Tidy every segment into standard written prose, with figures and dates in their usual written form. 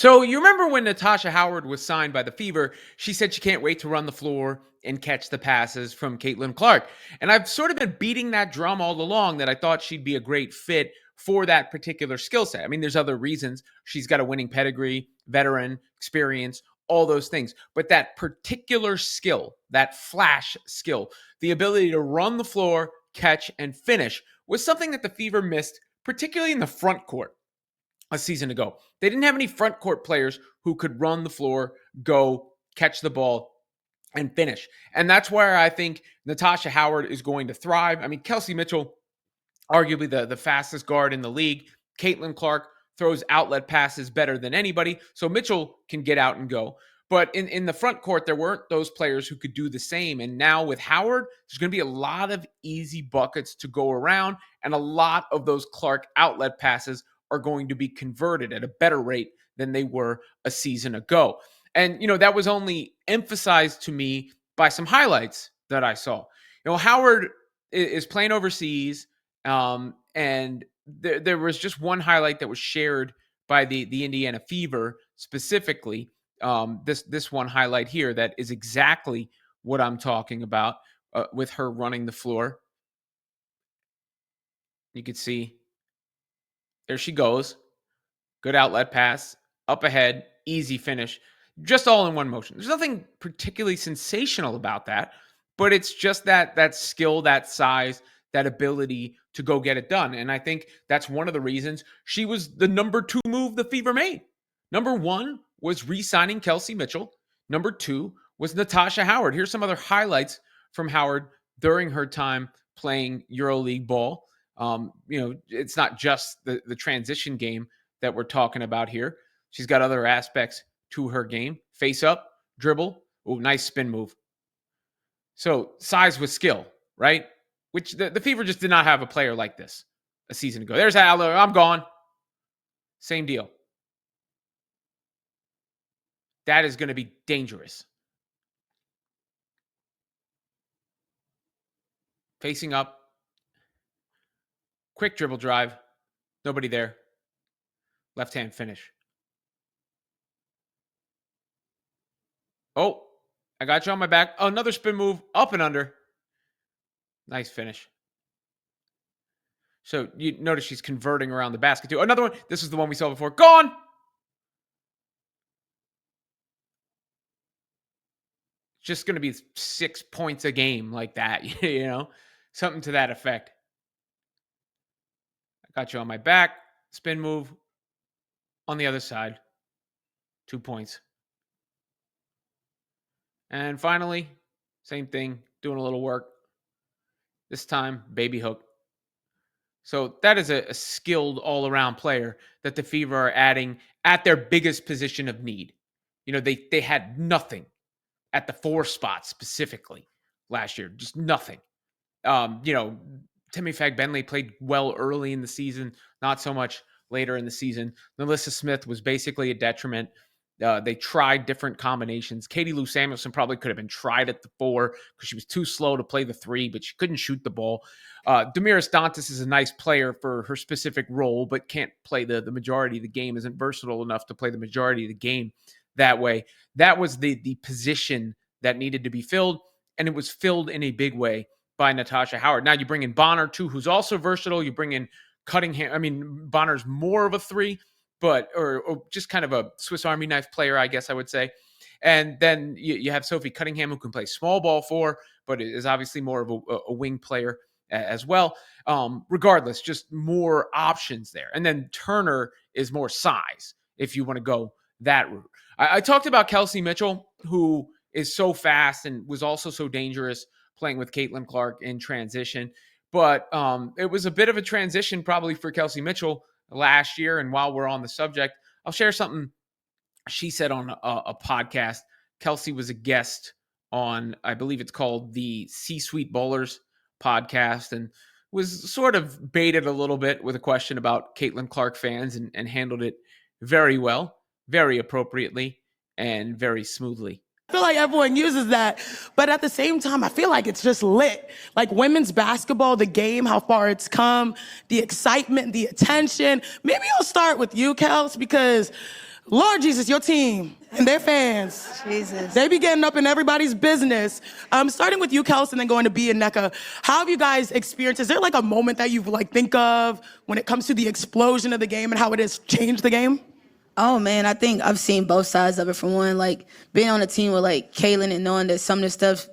So you remember when Natasha Howard was signed by the Fever, she said she can't wait to run the floor and catch the passes from Caitlin Clark. And I've sort of been beating that drum all along that I thought she'd be a great fit for that particular skill set. I mean, there's other reasons. She's got a winning pedigree, veteran, experience, all those things. But that particular skill, that flash skill, the ability to run the floor, catch, and finish was something that the Fever missed, particularly in the front court a season ago. They didn't have any front court players who could run the floor, go, catch the ball, and finish. And that's where I think Natasha Howard is going to thrive. I mean, Kelsey Mitchell, arguably the fastest guard in the league. Caitlin Clark throws outlet passes better than anybody. So Mitchell can get out and go. But in the front court, there weren't those players who could do the same. And now with Howard, there's going to be a lot of easy buckets to go around. And a lot of those Clark outlet passes are going to be converted at a better rate than they were a season ago. And, that was only emphasized to me by some highlights that I saw. Howard is playing overseas, and there was just one highlight that was shared by the Indiana Fever specifically. This one highlight here that is exactly what I'm talking about with her running the floor. You can see there she goes. Good outlet pass, up ahead, easy finish, just all in one motion. There's nothing particularly sensational about that, but it's just that skill, that size, that ability to go get it done. And I think that's one of the reasons she was the number 2 move the Fever made. Number 1 was re-signing Kelsey Mitchell. Number 2 was Natasha Howard. Here's some other highlights from Howard during her time playing EuroLeague ball. It's not just the transition game that we're talking about here. She's got other aspects to her game. Face up, dribble. Oh, nice spin move. So size with skill, right? Which the Fever just did not have a player like this a season ago. There's Adler. I'm gone. Same deal. That is going to be dangerous. Facing up. Quick dribble drive. Nobody there. Left hand finish. Oh, I got you on my back. Oh, another spin move. Up and under. Nice finish. So you notice she's converting around the basket too. Another one. This is the one we saw before. Gone. Just going to be 6 points a game like that, something to that effect. I got you on my back. Spin move on the other side. 2 points. And finally, same thing, doing a little work. This time, baby hook. So that is a skilled all-around player that the Fever are adding at their biggest position of need. They had nothing at the 4 spot specifically last year. Just nothing. Timmy Fagbenley played well early in the season, not so much later in the season. Melissa Smith was basically a detriment. They tried different combinations. Katie Lou Samuelson probably could have been tried at the 4 because she was too slow to play the 3, but she couldn't shoot the ball. Damiris Dantas is a nice player for her specific role, but can't play the majority of the game, isn't versatile enough to play the majority of the game that way. That was the position that needed to be filled, and it was filled in a big way by Natasha Howard. Now you bring in Bonner, too, who's also versatile. You bring in Cunningham. I mean, Bonner's more of a 3, but or just kind of a Swiss Army knife player, I guess I would say. And then you have Sophie Cunningham, who can play small ball 4, but is obviously more of a wing player as well. Regardless, just more options there. And then Turner is more size if you want to go that route. I talked about Kelsey Mitchell, who is so fast and was also so dangerous playing with Caitlin Clark in transition. But it was a bit of a transition probably for Kelsey Mitchell last year. And while we're on the subject, I'll share something she said on a podcast. Kelsey was a guest on, I believe it's called the C-Suite Bowlers podcast, and was sort of baited a little bit with a question about Caitlin Clark fans and handled it very well, very appropriately, and very smoothly. I feel like everyone uses that, but at the same time, I feel like it's just lit. Like women's basketball, the game, how far it's come, the excitement, the attention. Maybe I'll start with you, Kels, because Lord Jesus, your team and their fans. Jesus. They be getting up in everybody's business. Starting with you, Kelsey, and then going to B and NECA. How have you guys experienced? Is there like a moment that you like think of when it comes to the explosion of the game and how it has changed the game? Oh man, I think I've seen both sides of it. From one, like being on a team with like Kaylin and knowing that some of the stuff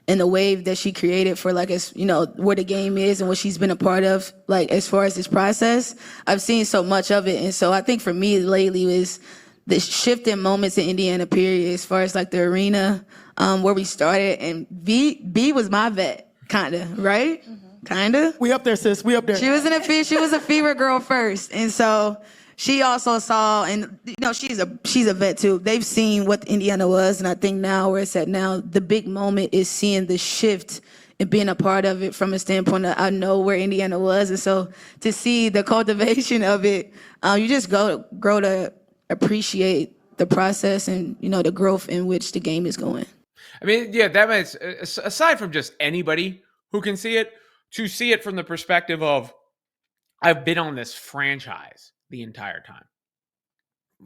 and the wave that she created for like as where the game is and what she's been a part of, like as far as this process, I've seen so much of it. And so I think for me lately is the shift in moments in Indiana period as far as like the arena where we started, and B was my vet, kinda, right? Kinda. We up there, sis. We up there. She was a fever girl first. And so she also saw, and she's a vet too. They've seen what Indiana was, and I think now where it's at now, the big moment is seeing the shift and being a part of it from a standpoint of I know where Indiana was, and so to see the cultivation of it, you just grow to appreciate the process and the growth in which the game is going. I mean, yeah, that makes, aside from just anybody who can see it, to see it from the perspective of I've been on this franchise the entire time.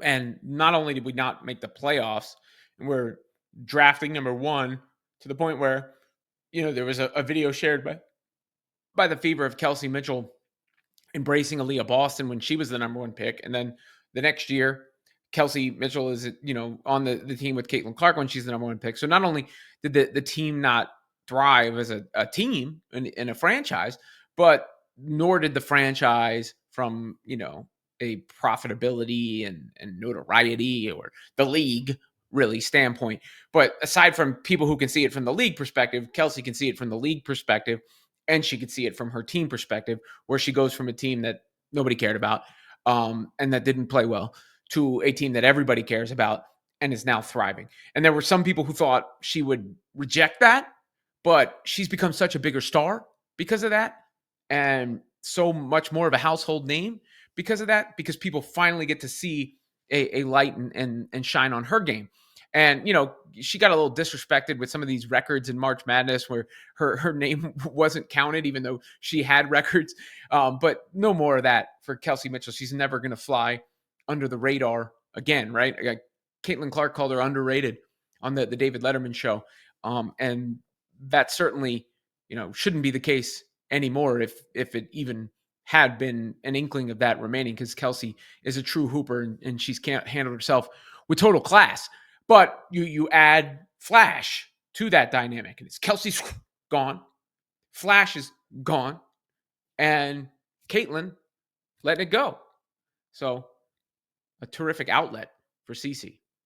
And not only did we not make the playoffs, and we're drafting number 1 to the point where, there was a video shared by the Fever of Kelsey Mitchell embracing Aaliyah Boston when she was the number 1 pick. And then the next year, Kelsey Mitchell is, on the team with Caitlin Clark when she's the number 1 pick. So not only did the team not thrive as a team in a franchise, but nor did the franchise from, a profitability and notoriety or the league really standpoint. But aside from people who can see it from the league perspective, Kelsey can see it from the league perspective, and she could see it from her team perspective, where she goes from a team that nobody cared about and that didn't play well to a team that everybody cares about and is now thriving. And there were some people who thought she would reject that, but she's become such a bigger star because of that, and so much more of a household name because of that, because people finally get to see a light and shine on her game. And, she got a little disrespected with some of these records in March Madness where her name wasn't counted, even though she had records. But no more of that for Kelsey Mitchell. She's never going to fly under the radar again, right? Caitlin Clark called her underrated on the David Letterman show. And that certainly, shouldn't be the case anymore if it even had been an inkling of that remaining, because Kelsey is a true hooper and she's handled herself with total class. But you add Flash to that dynamic, and it's Kelsey's gone, Flash is gone, and Caitlin letting it go. So a terrific outlet for Cece.